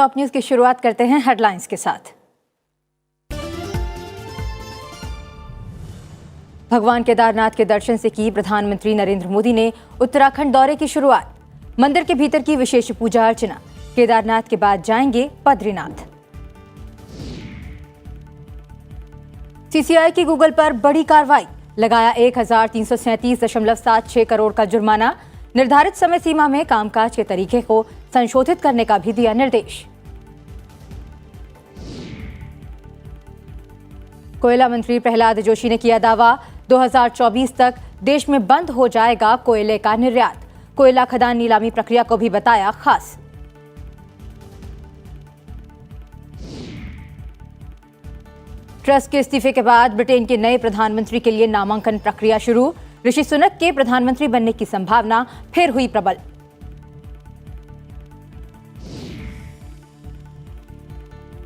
Top news की शुरुआत करते हैं हेडलाइंस के साथ। भगवान केदारनाथ के दर्शन से की प्रधानमंत्री नरेंद्र मोदी ने उत्तराखंड दौरे की शुरुआत। मंदिर के भीतर की विशेष पूजा अर्चना। केदारनाथ के बाद जाएंगे बद्रीनाथ। सीसीआई की गूगल पर बड़ी कार्रवाई, लगाया 1337.76 करोड़ का जुर्माना। निर्धारित समय सीमा में कामकाज के तरीके को संशोधित करने का भी दिया निर्देश। कोयला मंत्री प्रहलाद जोशी ने किया दावा, 2024 तक देश में बंद हो जाएगा कोयले का निर्यात। कोयला खदान नीलामी प्रक्रिया को भी बताया खास। ट्रस के इस्तीफे के बाद ब्रिटेन के नए प्रधानमंत्री के लिए नामांकन प्रक्रिया शुरू। ऋषि सुनक के प्रधानमंत्री बनने की संभावना फिर हुई प्रबल।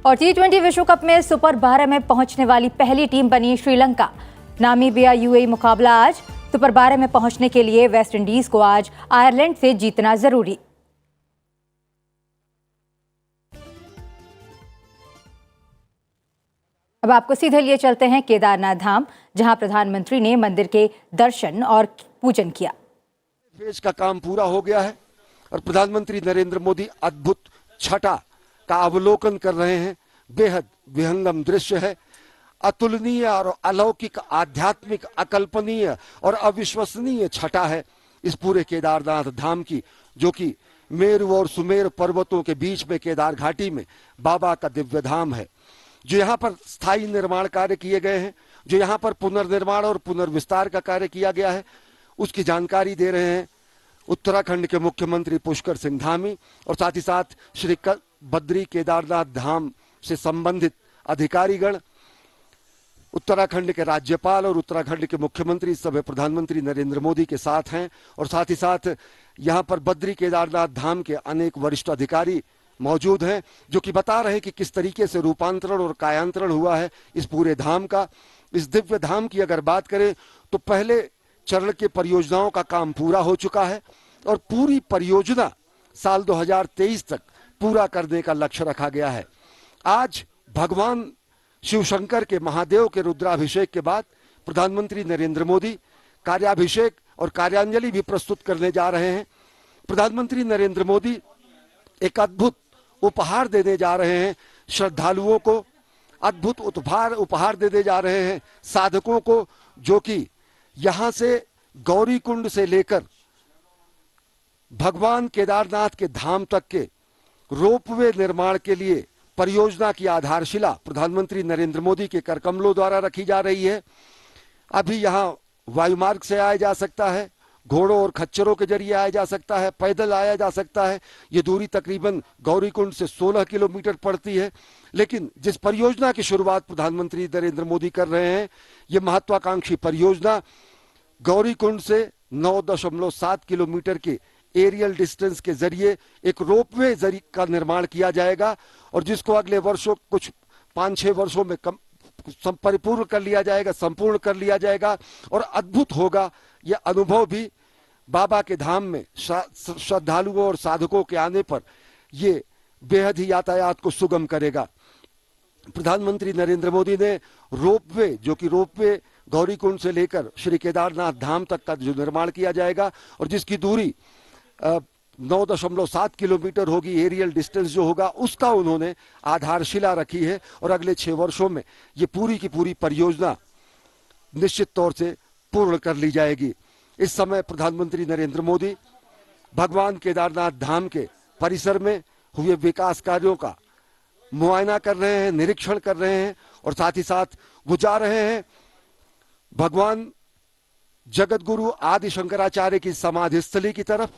और T20 विश्व कप में सुपर 12 में पहुंचने वाली पहली टीम बनी श्रीलंका। नामीबिया यूएई मुकाबला आज। सुपर 12 में पहुंचने के लिए वेस्ट इंडीज को आज आयरलैंड से जीतना जरूरी। अब आपको सीधे लिए चलते हैं केदारनाथ धाम, जहां प्रधानमंत्री ने मंदिर के दर्शन और पूजन किया। फेज का काम पूरा हो गया है और प्रधानमंत्री नरेंद्र मोदी अद्भुत छटा का अवलोकन कर रहे हैं। बेहद विहंगम दृश्य है। अतुलनीय और अलौकिक, आध्यात्मिक, अकल्पनीय और अविश्वसनीय छटा है इस पूरे केदारनाथ धाम की, जो कि मेरु और सुमेर पर्वतों के बीच में केदार घाटी में बाबा का दिव्य धाम है। जो यहाँ पर स्थायी निर्माण कार्य किए गए हैं, जो यहाँ पर पुनर्निर्माण और पुनर्विस्तार का कार्य किया गया है, उसकी जानकारी दे रहे हैं उत्तराखंड के मुख्यमंत्री पुष्कर सिंह धामी और साथ ही साथ श्री बद्री केदारनाथ धाम से संबंधित अधिकारीगण, उत्तराखंड के राज्यपाल और उत्तराखंड के मुख्यमंत्री सब प्रधानमंत्री नरेंद्र मोदी के साथ हैं। और साथ ही साथ यहाँ पर बद्री केदारनाथ धाम के अनेक वरिष्ठ अधिकारी मौजूद हैं, जो कि बता रहे हैं कि किस तरीके से रूपांतरण और कायांतरण हुआ है इस पूरे धाम का। इस दिव्य धाम की अगर बात करें तो पहले चरण के परियोजनाओं का काम पूरा हो चुका है और पूरी परियोजना साल 2023 तक पूरा करने का लक्ष्य रखा गया है। आज भगवान शिव शंकर के महादेव के रुद्राभिषेक के बाद प्रधानमंत्री नरेंद्र मोदी कार्याभिषेक और कार्यांजलि भी प्रस्तुत करने जा रहे हैं। प्रधानमंत्री नरेंद्र मोदी एक अद्भुत उपहार देने जा रहे हैं श्रद्धालुओं को, अद्भुत उपहार देने जा रहे हैं साधकों को, जो कि यहां से गौरीकुंड से लेकर भगवान केदारनाथ के धाम तक के रोपवे निर्माण के लिए परियोजना की आधारशिला प्रधानमंत्री नरेंद्र मोदी के करकमलों द्वारा रखी जा रही है। अभी यहां वायुमार्ग से आया जा सकता है, घोड़ों और खच्चरों के जरिए आया जा सकता है, पैदल आया जा सकता है। ये दूरी तकरीबन गौरीकुंड से 16 किलोमीटर पड़ती है। लेकिन जिस परियोजना की शुरुआत प्रधानमंत्री नरेंद्र मोदी कर रहे हैं, ये महत्वाकांक्षी परियोजना गौरीकुंड से 9.7 किलोमीटर के एरियल डिस्टेंस के जरिए एक रोपवे का निर्माण किया जाएगा और जिसको अगले वर्षों, कुछ 5-6 वर्षों में परिपूर्ण कर लिया जाएगा, संपूर्ण कर लिया जाएगा। और अद्भुत होगा यह अनुभव भी। बाबा के धाम में श्रद्धालुओं और साधकों के आने पर ये बेहद ही यातायात को सुगम करेगा। प्रधानमंत्री नरेंद्र मोदी ने रोपवे, जो कि रोपवे गौरीकुंड से लेकर श्री केदारनाथ धाम तक का जो निर्माण किया जाएगा और जिसकी दूरी 9.7 किलोमीटर होगी, एरियल डिस्टेंस जो होगा, उसका उन्होंने आधारशिला रखी है। और अगले 6 वर्षों में ये पूरी की पूरी परियोजना निश्चित तौर से पूर्ण कर ली जाएगी। इस समय प्रधानमंत्री नरेंद्र मोदी भगवान केदारनाथ धाम के परिसर में हुए विकास कार्यों का मुआयना कर रहे हैं, निरीक्षण कर रहे हैं और साथ ही साथ वो जा रहे हैं भगवान जगत गुरु आदि शंकराचार्य की समाधि स्थली की तरफ।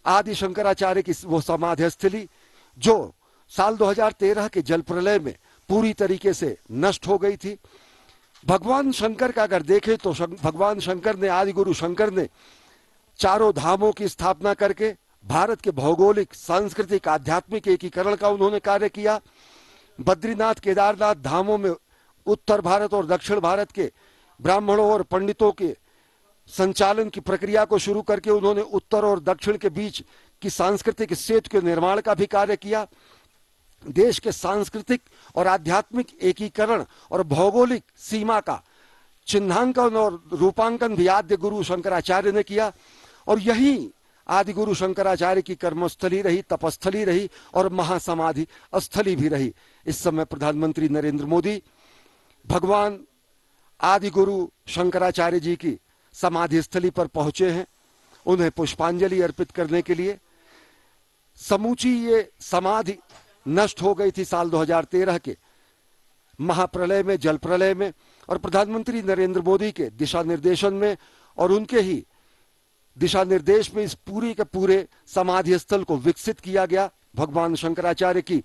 आदि शंकराचार्य की वो समाधि स्थली जो साल 2013 के जल प्रलय में पूरी तरीके से नष्ट हो गई थी। भगवान शंकर का अगर देखें तो भगवान शंकर ने, आदि गुरु शंकर ने चारों धामों की स्थापना करके भारत के भौगोलिक, सांस्कृतिक, आध्यात्मिक एकीकरण का उन्होंने कार्य किया। बद्रीनाथ केदारनाथ धामों में उत्तर भारत और दक्षिण भारत के ब्राह्मणों और पंडितों के संचालन की प्रक्रिया को शुरू करके उन्होंने उत्तर और दक्षिण के बीच की सांस्कृतिक सेतु के निर्माण का भी कार्य किया। देश के सांस्कृतिक और आध्यात्मिक एकीकरण और भौगोलिक सीमा का चिन्हांकन और रूपांकन भी आद्य गुरु शंकराचार्य ने किया। और यही आदि गुरु शंकराचार्य की कर्मस्थली रही, तपस्थली रही और महासमाधि स्थली भी रही। इस समय प्रधानमंत्री नरेंद्र मोदी भगवान आदि गुरु शंकराचार्य जी की समाधि स्थली पर पहुंचे हैं, उन्हें पुष्पांजलि अर्पित करने के लिए। समूची ये समाधि नष्ट हो गई थी साल 2013 के महाप्रलय में, जल प्रलय में, और प्रधानमंत्री नरेंद्र मोदी के दिशा निर्देशन में और उनके ही दिशा निर्देश में इस पूरी के पूरे समाधि स्थल को विकसित किया गया। भगवान शंकराचार्य की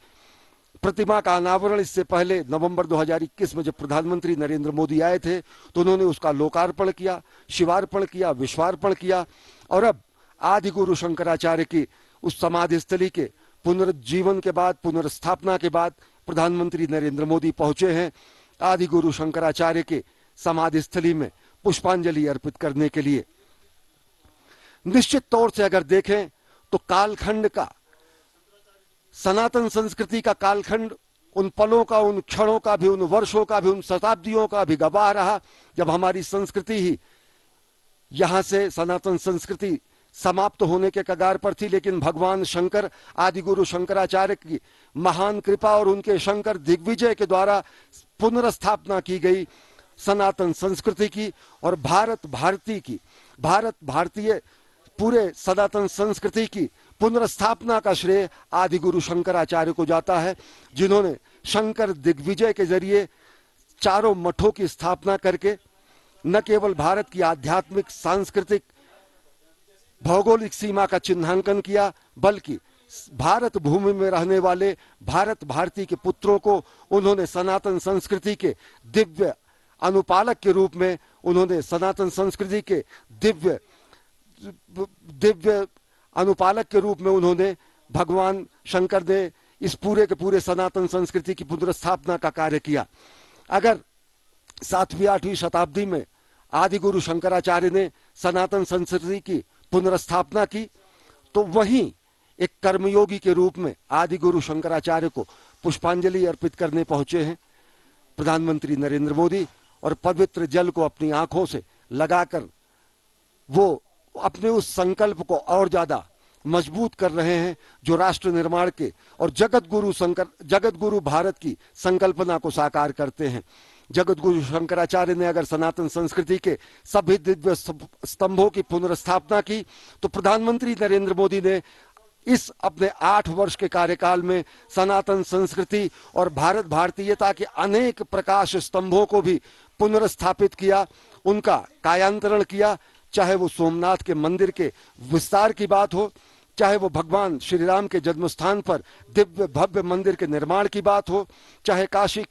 प्रतिमा का अनावरण इससे पहले नवंबर 2021 में जब प्रधानमंत्री नरेंद्र मोदी आए थे तो उन्होंने उसका लोकार्पण किया, शिवार्पण किया, विश्वार्पण किया। और अब आदि गुरु शंकराचार्य की उस समाधि स्थली के पुनरुज्जीवन के बाद, पुनर्स्थापना के बाद प्रधानमंत्री नरेंद्र मोदी पहुंचे हैं आदि गुरु शंकराचार्य के समाधि स्थली में पुष्पांजलि अर्पित करने के लिए। निश्चित तौर से अगर देखें तो कालखंड का, सनातन संस्कृति का कालखंड उन पलों का, उन क्षणों का भी, उन वर्षों का भी, उन शताब्दियों का भी गवाह रहा जब हमारी संस्कृति ही यहां से, सनातन संस्कृति समाप्त होने के कगार पर थी। लेकिन भगवान शंकर, आदि गुरु शंकराचार्य की महान कृपा और उनके शंकर दिग्विजय के द्वारा पुनर्स्थापना की गई सनातन संस्कृति की और भारत भारतीय पूरे सनातन संस्कृति की पुनर्स्थापना का श्रेय आदि गुरु शंकराचार्य को जाता है, जिन्होंने शंकर दिग्विजय के जरिए चारों मठों की स्थापना करके न केवल भारत की आध्यात्मिक, सांस्कृतिक, भौगोलिक सीमा का चिन्हांकन किया, बल्कि भारत भूमि में रहने वाले भारत भारती के पुत्रों को उन्होंने सनातन संस्कृति के दिव्य अनुपालक के रूप में, उन्होंने सनातन संस्कृति के दिव्य अनुपालक के रूप में उन्होंने, भगवान शंकर ने इस पूरे के पूरे सनातन संस्कृति की पुनर्स्थापना का कार्य किया। अगर 7वीं-8वीं शताब्दी में आदि गुरु शंकराचार्य ने सनातन संस्कृति की पुनर्स्थापना की, तो वहीं एक कर्मयोगी के रूप में आदि गुरु शंकराचार्य को पुष्पांजलि अर्पित करने पहुंचे हैं प्रधानमंत्री नरेंद्र मोदी, और पवित्र जल को अपनी आंखों से लगाकर वो अपने उस संकल्प को और ज्यादा मजबूत कर रहे हैं जो राष्ट्र निर्माण के और जगत गुरु भारत की संकल्पना को साकार करते हैं। जगत गुरु शंकराचार्य ने अगर सनातन संस्कृति के सभी दिव्य स्तंभों की पुनर्स्थापना की, तो प्रधानमंत्री नरेंद्र मोदी ने इस अपने 8 वर्ष के कार्यकाल में सनातन संस्कृति और भारत भारतीयता के अनेक प्रकाश स्तंभों को भी पुनर्स्थापित किया, उनका कायांतरण किया। चाहे वो सोमनाथ के मंदिर के विस्तार की बात हो, चाहे वो भगवान श्री राम के जन्मस्थान पर दिव्य भव्य मंदिर के निर्माण की बात हो, चाहे काशी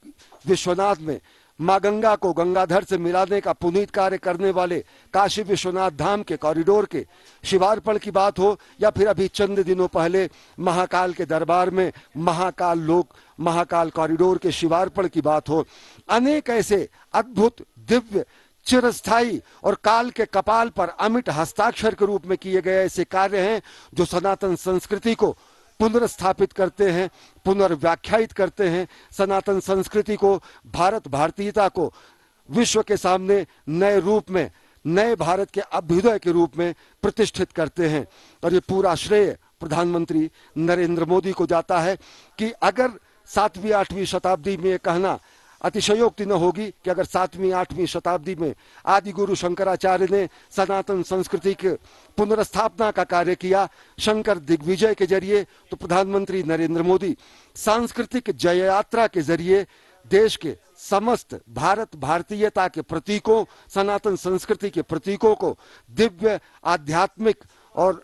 विश्वनाथ में मां गंगा को गंगाधर से मिलाने का पुनीत कार्य करने वाले काशी विश्वनाथ धाम के कॉरिडोर के शिवार्पण की बात हो, या फिर अभी चंद दिनों पहले महाकाल के दरबार में महाकाल कॉरिडोर के शिवार्पण की बात हो। अनेक ऐसे अद्भुत, दिव्य, चिरस्थायी और काल के कपाल पर अमिट हस्ताक्षर के रूप में किए गए ऐसे कार्य हैं जो सनातन संस्कृति को पुनर्स्थापित करते हैं, पुनर्व्याख्यायित करते हैं, सनातन संस्कृति को, भारत भारतीयता को विश्व के सामने नए रूप में, नए भारत के अभ्युदय के रूप में प्रतिष्ठित करते हैं। और ये पूरा श्रेय प्रधानमंत्री नरेंद्र मोदी को जाता है कि अगर 7वीं-8वीं शताब्दी में ये कहना अतिशयोक्ति न होगी कि अगर 7वीं-8वीं शताब्दी में आदि गुरु शंकराचार्य ने सनातन संस्कृति के पुनर्स्थापना का कार्य किया शंकर दिग्विजय के जरिए, तो प्रधानमंत्री नरेंद्र मोदी सांस्कृतिक जय यात्रा के जरिए देश के समस्त भारत भारतीयता के प्रतीकों, सनातन संस्कृति के प्रतीकों को दिव्य आध्यात्मिक और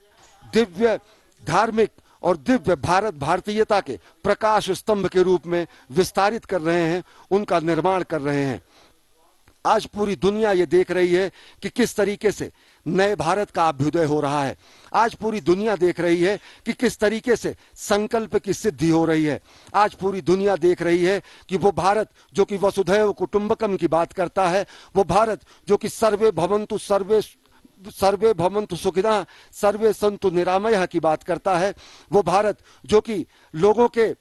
दिव्य धार्मिक और दिव्य भारत भारतीयता के प्रकाश स्तंभ के रूप में विस्तारित कर रहे हैं, उनका निर्माण कर रहे हैं। आज पूरी दुनिया ये देख रही है कि किस तरीके से नए भारत का अभ्युदय हो रहा है। आज पूरी दुनिया देख रही है कि किस तरीके से संकल्प की सिद्धि हो रही है। आज पूरी दुनिया देख रही है कि वो भारत जो कि वसुधैव कुटुंबकम की बात करता है, वो भारत जो कि सर्वे भवन्तु सुखिनः सर्वे सन्तु निरामयः की बात करता है, वो भारत जो कि लोगों के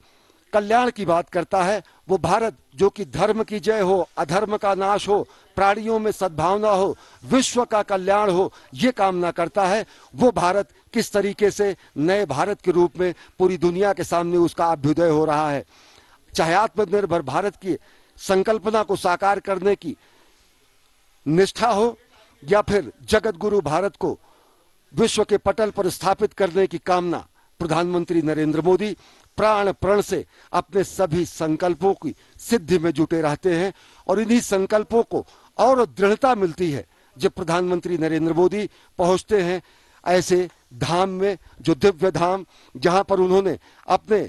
कल्याण की बात करता है, वो भारत जो कि धर्म की जय हो, अधर्म का नाश हो, प्राणियों में सद्भावना हो, विश्व का कल्याण हो, ये कामना करता है। वो भारत किस तरीके से नए भारत के रूप में पूरी दुनिया के सामने उसका अभ्युदय हो रहा है। चाहे आत्मनिर्भर भारत की संकल्पना को साकार करने की निष्ठा हो या फिर जगत गुरु भारत को विश्व के पटल पर स्थापित करने की कामना, प्रधानमंत्री नरेंद्र मोदी प्राण प्रण से अपने सभी संकल्पों की सिद्धि में जुटे रहते हैं और इन्हीं संकल्पों को और दृढ़ता मिलती है जब प्रधानमंत्री नरेंद्र मोदी पहुंचते हैं ऐसे धाम में, जो दिव्य धाम जहां पर उन्होंने अपने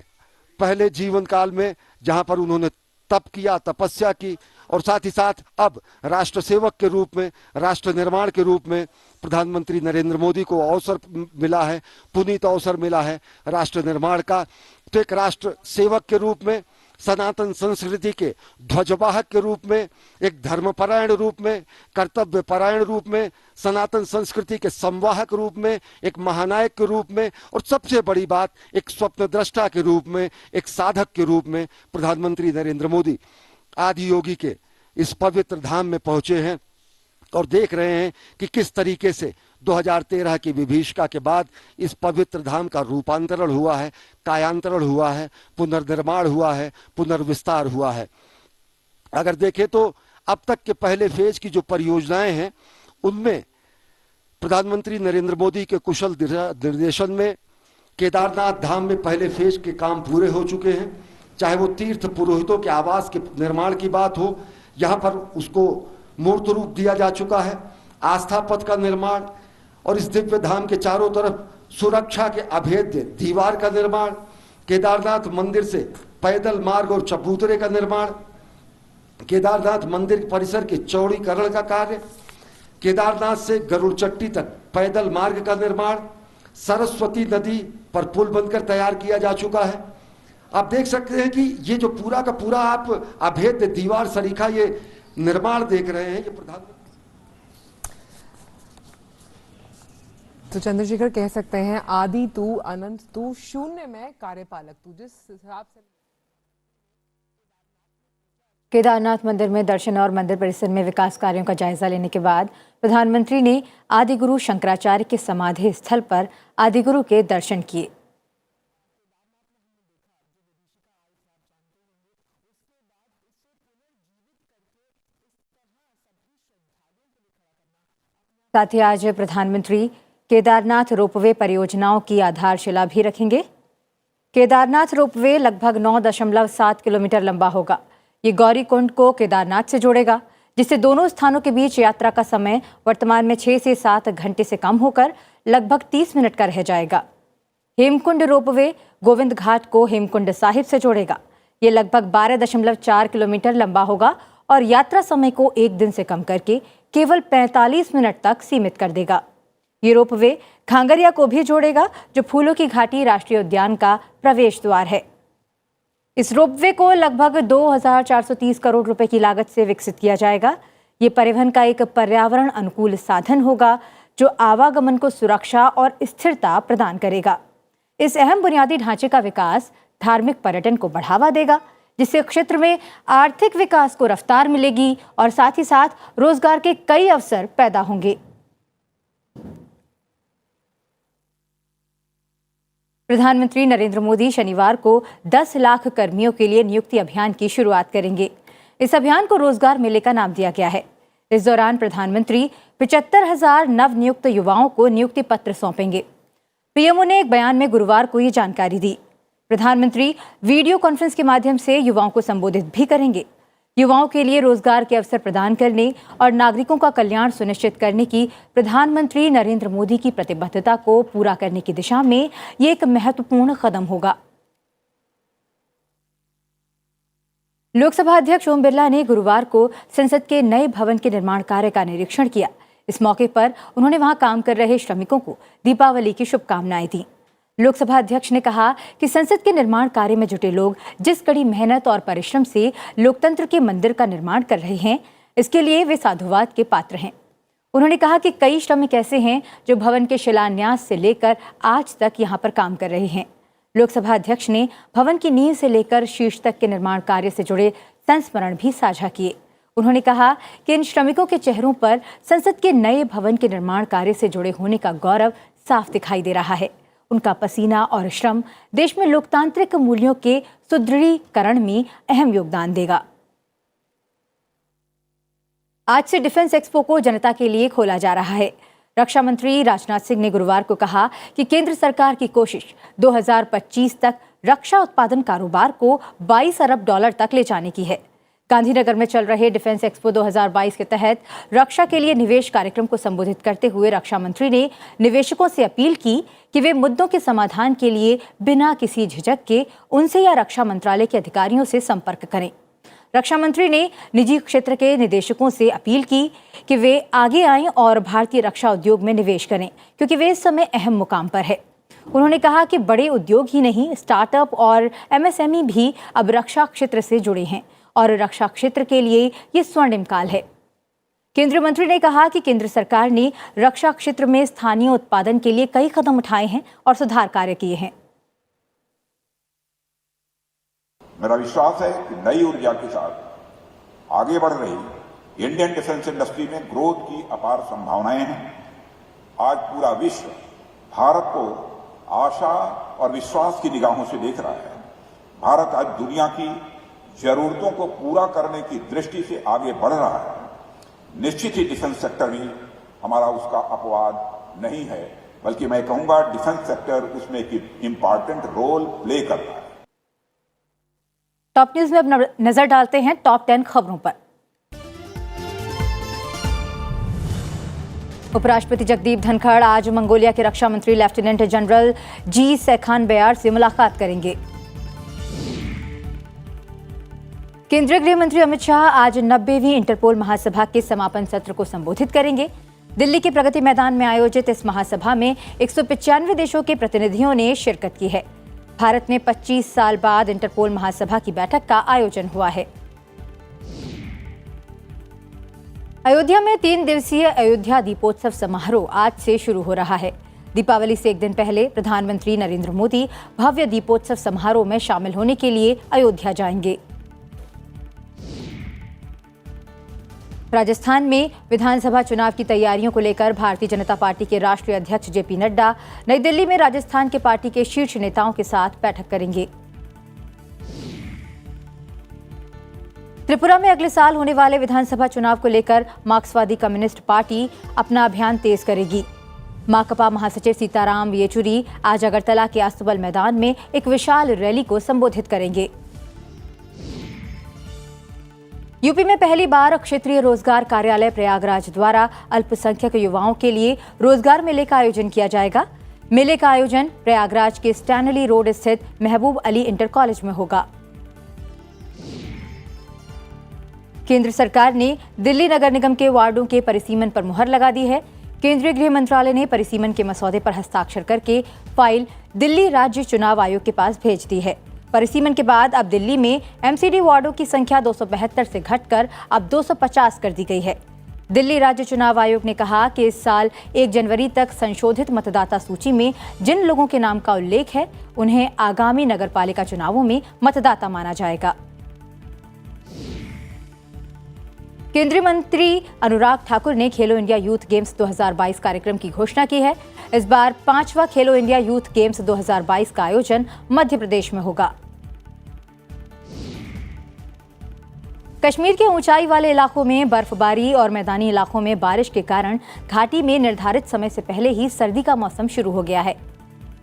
पहले जीवन काल में जहां पर उन्होंने तप किया, तपस्या की, और साथ ही साथ अब राष्ट्र सेवक के रूप में, राष्ट्र निर्माण के रूप में प्रधानमंत्री नरेंद्र मोदी को अवसर मिला है, पुनीत अवसर मिला है राष्ट्र निर्माण का। तो एक राष्ट्र सेवक के रूप में, सनातन संस्कृति के ध्वजवाहक के रूप में, एक धर्मपरायण रूप में, कर्तव्य परायण रूप में, सनातन संस्कृति के संवाहक रूप में, एक महानायक के रूप में, और सबसे बड़ी बात एक स्वप्नद्रष्टा के रूप में, एक साधक के रूप में प्रधानमंत्री नरेंद्र मोदी आदि योगी के इस पवित्र धाम में पहुंचे हैं और देख रहे हैं कि किस तरीके से 2013 की विभीषिका के बाद इस पवित्र धाम का रूपांतरण हुआ है, कायांतरण हुआ है, पुनर्निर्माण हुआ है, पुनर्विस्तार हुआ है। अगर देखें तो अब तक के पहले फेज की जो परियोजनाएं हैं उनमें प्रधानमंत्री नरेंद्र मोदी के कुशल निर्देशन में केदारनाथ धाम में पहले फेज के काम पूरे हो चुके हैं। चाहे वो तीर्थ पुरोहितों के आवास के निर्माण की बात हो, यहाँ पर उसको मूर्त रूप दिया जा चुका है। आस्था पथ का निर्माण और इस दिव्य धाम के चारों तरफ सुरक्षा के अभेद्य दीवार का निर्माण, केदारनाथ मंदिर से पैदल मार्ग और चबूतरे का निर्माण, केदारनाथ मंदिर परिसर के चौड़ीकरण का कार्य, केदारनाथ से गरुड़ चट्टी तक पैदल मार्ग का निर्माण, सरस्वती नदी पर पुल बनकर तैयार किया जा चुका है। आप देख सकते हैं कि ये जो पूरा का पूरा आप अभेद्य दीवार सरीखा ये निर्माण देख रहे हैं, ये प्रधानमंत्री। तो चंद्रशेखर कह सकते हैं आदि तू, अनंत तू, शून्य में कार्यपालक तू, जिस हिसाब से केदारनाथ मंदिर में दर्शन और मंदिर परिसर में विकास कार्यों का जायजा लेने के बाद प्रधानमंत्री ने आदिगुरु शंकराचार्य के समाधि स्थल पर आदिगुरु के दर्शन किए। साथ ही आज प्रधानमंत्री केदारनाथ रोपवे परियोजनाओं की आधारशिला भी रखेंगे। केदारनाथ रोपवे लगभग 9.7 किलोमीटर लंबा होगा। ये गौरीकुंड को केदारनाथ से जोड़ेगा, जिससे दोनों स्थानों के बीच यात्रा का समय वर्तमान में 6 से 7 घंटे से कम होकर लगभग 30 मिनट का रह जाएगा। हेमकुंड रोपवे गोविंद घाट को हेमकुंड साहिब से जोड़ेगा। ये लगभग 12.4 किलोमीटर लंबा होगा और यात्रा समय को 1 दिन से कम करके केवल 45 मिनट तक सीमित कर देगा। ये रोपवे खांगरिया को भी जोड़ेगा, जो फूलों की घाटी राष्ट्रीय उद्यान का प्रवेश द्वार है। इस रोपवे को लगभग 2430 करोड़ रुपए की लागत से विकसित किया जाएगा। ये परिवहन का एक पर्यावरण अनुकूल साधन होगा, जो आवागमन को सुरक्षा और स्थिरता प्रदान करेगा। इस अहम बुनियादी ढांचे का विकास धार्मिक पर्यटन को बढ़ावा देगा, जिससे क्षेत्र में आर्थिक विकास को रफ्तार मिलेगी और साथ ही साथ रोजगार के कई अवसर पैदा होंगे। प्रधानमंत्री नरेंद्र मोदी शनिवार को 10 लाख कर्मियों के लिए नियुक्ति अभियान की शुरुआत करेंगे। इस अभियान को रोजगार मेले का नाम दिया गया है। इस दौरान प्रधानमंत्री 75,000 नवनियुक्त युवाओं को नियुक्ति पत्र सौंपेंगे। पीएमओ ने एक बयान में गुरुवार को ये जानकारी दी। प्रधानमंत्री वीडियो कॉन्फ्रेंस के माध्यम से युवाओं को संबोधित भी करेंगे। युवाओं के लिए रोजगार के अवसर प्रदान करने और नागरिकों का कल्याण सुनिश्चित करने की प्रधानमंत्री नरेंद्र मोदी की प्रतिबद्धता को पूरा करने की दिशा में ये एक महत्वपूर्ण कदम होगा। लोकसभा अध्यक्ष ओम बिरला ने गुरुवार को संसद के नए भवन के निर्माण कार्य का निरीक्षण किया। इस मौके पर उन्होंने वहां काम कर रहे श्रमिकों को दीपावली की शुभकामनाएं दी। लोकसभा अध्यक्ष ने कहा कि संसद के निर्माण कार्य में जुटे लोग जिस कड़ी मेहनत और परिश्रम से लोकतंत्र के मंदिर का निर्माण कर रहे हैं, इसके लिए वे साधुवाद के पात्र हैं। उन्होंने कहा कि कई श्रमिक ऐसे हैं जो भवन के शिलान्यास से लेकर आज तक यहां पर काम कर रहे हैं। लोकसभा अध्यक्ष ने भवन की नींव से लेकर शीर्ष तक के निर्माण कार्य से जुड़े संस्मरण भी साझा किए। उन्होंने कहा कि इन श्रमिकों के चेहरों पर संसद के नए भवन के निर्माण कार्य से जुड़े होने का गौरव साफ दिखाई दे रहा है। उनका पसीना और श्रम देश में लोकतांत्रिक मूल्यों के सुदृढ़ीकरण में अहम योगदान देगा। आज से डिफेंस एक्सपो को जनता के लिए खोला जा रहा है। रक्षा मंत्री राजनाथ सिंह ने गुरुवार को कहा कि केंद्र सरकार की कोशिश 2025 तक रक्षा उत्पादन कारोबार को 22 अरब डॉलर तक ले जाने की है। गांधीनगर में चल रहे डिफेंस एक्सपो 2022 के तहत रक्षा के लिए निवेश कार्यक्रम को संबोधित करते हुए रक्षा मंत्री ने निवेशकों से अपील की कि वे मुद्दों के समाधान के लिए बिना किसी झिझक के उनसे या रक्षा मंत्रालय के अधिकारियों से संपर्क करें। रक्षा मंत्री ने निजी क्षेत्र के निदेशकों से अपील की कि वे आगे आएं और भारतीय रक्षा उद्योग में निवेश करें, क्योंकि वे इस समय अहम मुकाम पर है। उन्होंने कहा कि बड़े उद्योग ही नहीं, स्टार्टअप और एमएसएमई भी अब रक्षा क्षेत्र से जुड़े हैं और रक्षा क्षेत्र के लिए ये स्वर्णिम काल है। केंद्रीय मंत्री ने कहा कि केंद्र सरकार ने रक्षा क्षेत्र में स्थानीय उत्पादन के लिए कई कदम उठाए हैं और सुधार कार्य किए हैं। मेरा विश्वास है कि नई ऊर्जा के साथ आगे बढ़ रही इंडियन डिफेंस इंडस्ट्री में ग्रोथ की अपार संभावनाएं हैं। आज पूरा विश्व भारत को आशा और विश्वास की निगाहों से देख रहा है। भारत आज दुनिया की जरूरतों को पूरा करने की दृष्टि से आगे बढ़ रहा है। निश्चित ही डिफेंस सेक्टर भी हमारा उसका अपवाद नहीं है, बल्कि मैं कहूंगा डिफेंस सेक्टर उसमें एक इंपॉर्टेंट रोल प्ले कर रहा है। टॉप न्यूज में अब नजर डालते हैं टॉप 10 खबरों पर। उपराष्ट्रपति जगदीप धनखड़ आज मंगोलिया के रक्षा मंत्री लेफ्टिनेंट जनरल जी सेखानबयार से मुलाकात करेंगे। केंद्रीय गृह मंत्री अमित शाह आज 90वीं इंटरपोल महासभा के समापन सत्र को संबोधित करेंगे। दिल्ली के प्रगति मैदान में आयोजित इस महासभा में 195 देशों के प्रतिनिधियों ने शिरकत की है। भारत में 25 साल बाद इंटरपोल महासभा की बैठक का आयोजन हुआ है। अयोध्या में 3 दिवसीय अयोध्या दीपोत्सव समारोह आज से शुरू हो रहा है। दीपावली से एक दिन पहले प्रधानमंत्री नरेंद्र मोदी भव्य दीपोत्सव समारोह में शामिल होने के लिए अयोध्या जाएंगे। राजस्थान में विधानसभा चुनाव की तैयारियों को लेकर भारतीय जनता पार्टी के राष्ट्रीय अध्यक्ष जेपी नड्डा नई दिल्ली में राजस्थान के पार्टी के शीर्ष नेताओं के साथ बैठक करेंगे। त्रिपुरा में अगले साल होने वाले विधानसभा चुनाव को लेकर मार्क्सवादी कम्युनिस्ट पार्टी अपना अभियान तेज करेगी। माकपा महासचिव सीताराम येचुरी आज अगरतला के अस्तबल मैदान में एक विशाल रैली को संबोधित करेंगे। यूपी में पहली बार क्षेत्रीय रोजगार कार्यालय प्रयागराज द्वारा अल्पसंख्यक युवाओं के लिए रोजगार मेले का आयोजन किया जाएगा। मेले का आयोजन प्रयागराज के स्टैनली रोड स्थित महबूब अली इंटर कॉलेज में होगा। केंद्र सरकार ने दिल्ली नगर निगम के वार्डों के परिसीमन पर मुहर लगा दी है। केंद्रीय गृह मंत्रालय ने परिसीमन के मसौदे पर हस्ताक्षर करके फाइल दिल्ली राज्य चुनाव आयोग के पास भेज दी है। परिसीमन के बाद अब दिल्ली में एमसीडी वार्डों की संख्या 272 से घटकर अब 250 कर दी गई है। दिल्ली राज्य चुनाव आयोग ने कहा कि इस साल 1 जनवरी तक संशोधित मतदाता सूची में जिन लोगों के नाम का उल्लेख है उन्हें आगामी नगरपालिका चुनावों में मतदाता माना जाएगा। केंद्रीय मंत्री अनुराग ठाकुर ने खेलो इंडिया यूथ गेम्स 2022 कार्यक्रम की घोषणा की है। इस बार 5वां खेलो इंडिया यूथ गेम्स 2022 का आयोजन मध्य प्रदेश में होगा। कश्मीर के ऊंचाई वाले इलाकों में बर्फबारी और मैदानी इलाकों में बारिश के कारण घाटी में निर्धारित समय से पहले ही सर्दी का मौसम शुरू हो गया है।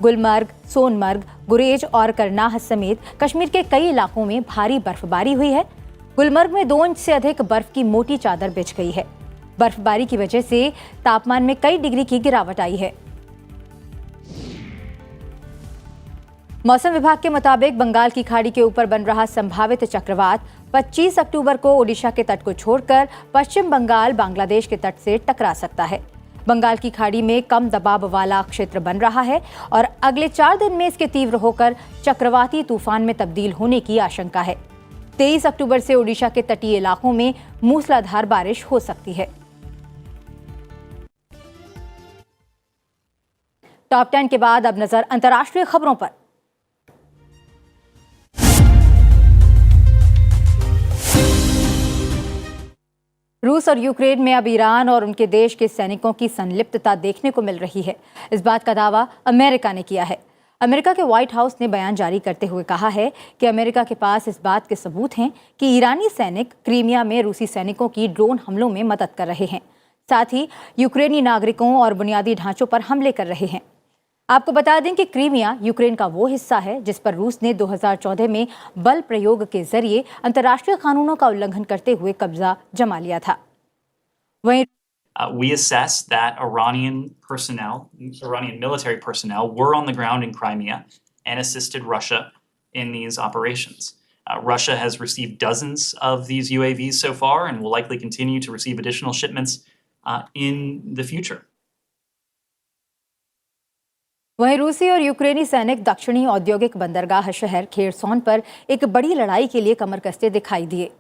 गुलमर्ग, सोनमर्ग, गुरेज और करनाह समेत कश्मीर के कई इलाकों में भारी बर्फबारी हुई है। गुलमर्ग में 2 इंच से अधिक बर्फ की मोटी चादर बिछ गई है। बर्फबारी की वजह से तापमान में कई डिग्री की गिरावट आई है। मौसम विभाग के मुताबिक बंगाल की खाड़ी के ऊपर बन रहा संभावित चक्रवात 25 अक्टूबर को ओडिशा के तट को छोड़कर पश्चिम बंगाल, बांग्लादेश के तट से टकरा सकता है। बंगाल की खाड़ी में कम दबाव वाला क्षेत्र बन रहा है और अगले 4 दिन में इसके तीव्र होकर चक्रवाती तूफान में तब्दील होने की आशंका है। 23 अक्टूबर से ओडिशा के तटीय इलाकों में मूसलाधार बारिश हो सकती है। टॉप 10 के बाद अब नजर अंतर्राष्ट्रीय खबरों पर। रूस और यूक्रेन में अब ईरान और उनके देश के सैनिकों की संलिप्तता देखने को मिल रही है। इस बात का दावा अमेरिका ने किया है। अमेरिका के व्हाइट हाउस ने बयान जारी करते हुए कहा है कि अमेरिका के पास इस बात के सबूत हैं कि ईरानी सैनिक क्रीमिया में रूसी सैनिकों की ड्रोन हमलों में मदद कर रहे हैं, साथ ही यूक्रेनी नागरिकों और बुनियादी ढांचों पर हमले कर रहे हैं। आपको बता दें कि क्रीमिया यूक्रेन का वो हिस्सा है जिस पर रूस ने 2014 में बल प्रयोग के जरिए अंतर्राष्ट्रीय कानूनों का उल्लंघन करते हुए कब्जा जमा लिया था। वहीं we assess that Iranian military personnel were on the ground in Crimea and assisted Russia in these operations. Russia has received dozens of these UAVs so far and will likely continue to receive additional shipments in the future. वहीं रूसी और यूक्रेनी सैनिक दक्षिणी औद्योगिक बंदरगाह शहर Kherson पर एक बड़ी लड़ाई के लिए कमर कसते दिखाई दिए।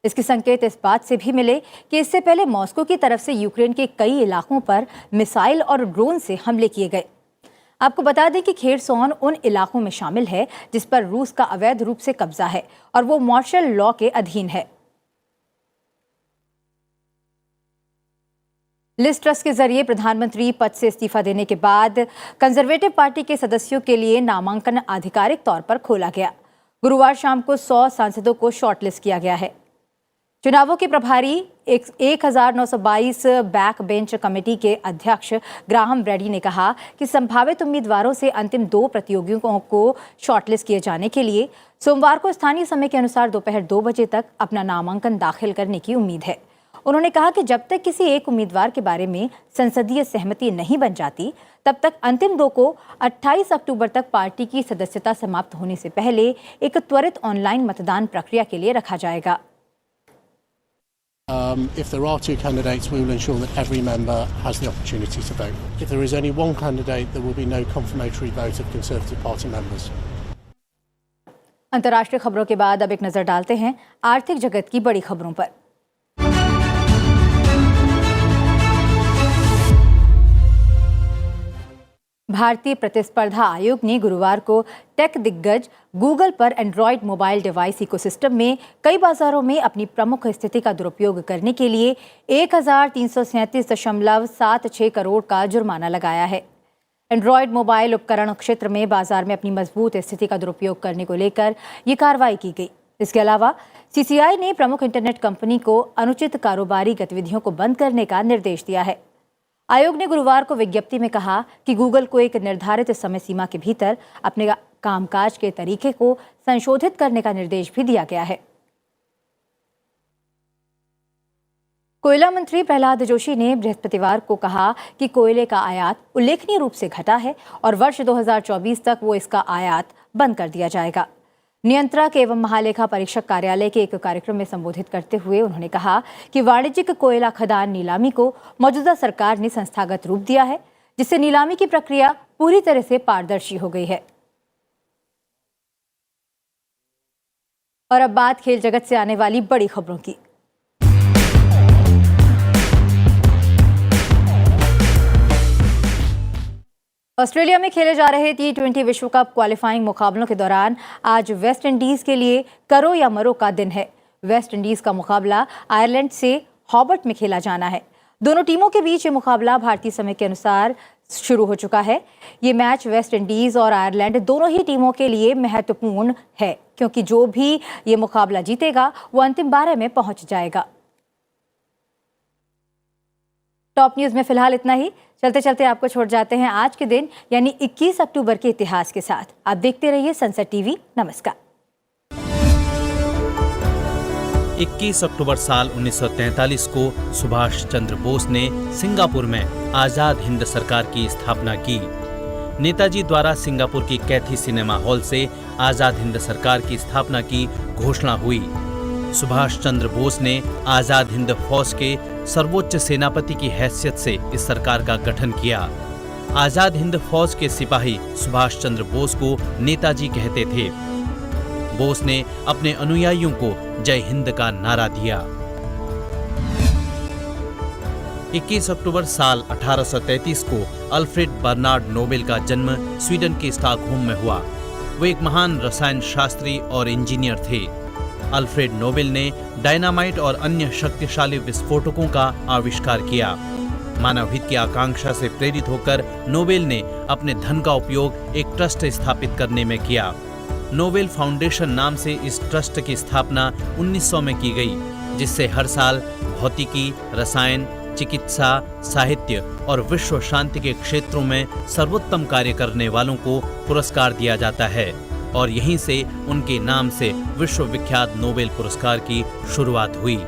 इसके संकेत इस बात से भी मिले कि इससे पहले मॉस्को की तरफ से यूक्रेन के कई इलाकों पर मिसाइल और ड्रोन से हमले किए गए। आपको बता दें कि खेरसोन उन इलाकों में शामिल है जिस पर रूस का अवैध रूप से कब्जा है और वो मार्शल लॉ के अधीन है। लिज ट्रस के जरिए प्रधानमंत्री पद से इस्तीफा देने के बाद कंजर्वेटिव पार्टी के सदस्यों के लिए नामांकन आधिकारिक तौर पर खोला गया। गुरुवार शाम को 100 सांसदों को शॉर्टलिस्ट किया गया है। चुनावों के प्रभारी 1922 बैक बेंच कमेटी के अध्यक्ष ग्राहम ब्रैडी ने कहा कि संभावित उम्मीदवारों से अंतिम 2 प्रतियोगियों को शॉर्टलिस्ट किए जाने के लिए सोमवार को स्थानीय समय के अनुसार दोपहर 2 बजे तक अपना नामांकन दाखिल करने की उम्मीद है। उन्होंने कहा कि जब तक किसी एक उम्मीदवार के बारे में संसदीय सहमति नहीं बन जाती, तब तक अंतिम 2 को 28 अक्टूबर तक पार्टी की सदस्यता समाप्त होने से पहले एक त्वरित ऑनलाइन मतदान प्रक्रिया के लिए रखा जाएगा। If there are 2 candidates, we will ensure that every member has the opportunity to vote. If there is only 1 candidate, there will be no confirmatory vote of Conservative Party members. अंतर्राष्ट्रीय खबरों के बाद अब एक नजर डालते हैं आर्थिक जगत की बड़ी खबरों पर। भारतीय प्रतिस्पर्धा आयोग ने गुरुवार को टेक दिग्गज गूगल पर एंड्रॉयड मोबाइल डिवाइस इकोसिस्टम में कई बाजारों में अपनी प्रमुख स्थिति का दुरुपयोग करने के लिए 1337.76 करोड़ का जुर्माना लगाया है। एंड्रॉयड मोबाइल उपकरण क्षेत्र में बाजार में अपनी मजबूत स्थिति का दुरुपयोग करने को लेकर ये कार्रवाई की गई। इसके अलावा सीसीआई ने प्रमुख इंटरनेट कंपनी को अनुचित कारोबारी गतिविधियों को बंद करने का निर्देश दिया है। आयोग ने गुरुवार को विज्ञप्ति में कहा कि गूगल को एक निर्धारित समय सीमा के भीतर अपने कामकाज के तरीके को संशोधित करने का निर्देश भी दिया गया है। कोयला मंत्री प्रहलाद जोशी ने बृहस्पतिवार को कहा कि कोयले का आयात उल्लेखनीय रूप से घटा है और वर्ष 2024 तक वो इसका आयात बंद कर दिया जाएगा। नियंत्रक एवं महालेखा परीक्षक कार्यालय के एक कार्यक्रम में संबोधित करते हुए उन्होंने कहा कि वाणिज्यिक कोयला खदान नीलामी को मौजूदा सरकार ने संस्थागत रूप दिया है, जिससे नीलामी की प्रक्रिया पूरी तरह से पारदर्शी हो गई है। और अब बात खेल जगत से आने वाली बड़ी खबरों की। ऑस्ट्रेलिया में खेले जा रहे T20 विश्व कप क्वालिफाइंग मुकाबलों के दौरान आज वेस्ट इंडीज के लिए करो या मरो का दिन है। वेस्ट इंडीज का मुकाबला आयरलैंड से हॉबर्ट में खेला जाना है। दोनों टीमों के बीच ये मुकाबला भारतीय समय के अनुसार शुरू हो चुका है। ये मैच वेस्ट इंडीज और आयरलैंड दोनों ही टीमों के लिए महत्वपूर्ण है, क्योंकि जो भी ये मुकाबला जीतेगा वो अंतिम 12 में पहुंच जाएगा। टॉप न्यूज में फिलहाल इतना ही। चलते चलते आपको छोड़ जाते हैं आज के दिन यानी 21 अक्टूबर के इतिहास के साथ। आप देखते रहिए सनसेट टीवी। नमस्कार। 21 अक्टूबर साल 1943 को सुभाष चंद्र बोस ने सिंगापुर में आजाद हिंद सरकार की स्थापना की। नेताजी द्वारा सिंगापुर की कैथी सिनेमा हॉल से आजाद हिंद सरकार की स्थापना की घोषणा हुई। सुभाष चंद्र बोस ने आजाद हिंद फौज के सर्वोच्च सेनापति की हैसियत से इस सरकार का गठन किया। आजाद हिंद फौज के सिपाही सुभाष चंद्र बोस को नेताजी कहते थे। बोस ने अपने अनुयायियों को जय हिंद का नारा दिया। 21 अक्टूबर साल 1833 को अल्फ्रेड बर्नार्ड नोबेल का जन्म स्वीडन के स्टॉकहोम में हुआ। वो एक महान रसायन शास्त्री और इंजीनियर थे। अल्फ्रेड नोबेल ने डायनामाइट और अन्य शक्तिशाली विस्फोटकों का आविष्कार किया। मानव हित की आकांक्षा से प्रेरित होकर नोबेल ने अपने धन का उपयोग एक ट्रस्ट स्थापित करने में किया। नोबेल फाउंडेशन नाम से इस ट्रस्ट की स्थापना 1900 में की गई, जिससे हर साल भौतिकी, रसायन, चिकित्सा, साहित्य और विश्व शांति के क्षेत्रों में सर्वोत्तम कार्य करने वालों को पुरस्कार दिया जाता है और यहीं से उनके नाम से विश्व विख्यात नोबेल पुरस्कार की शुरुआत हुई।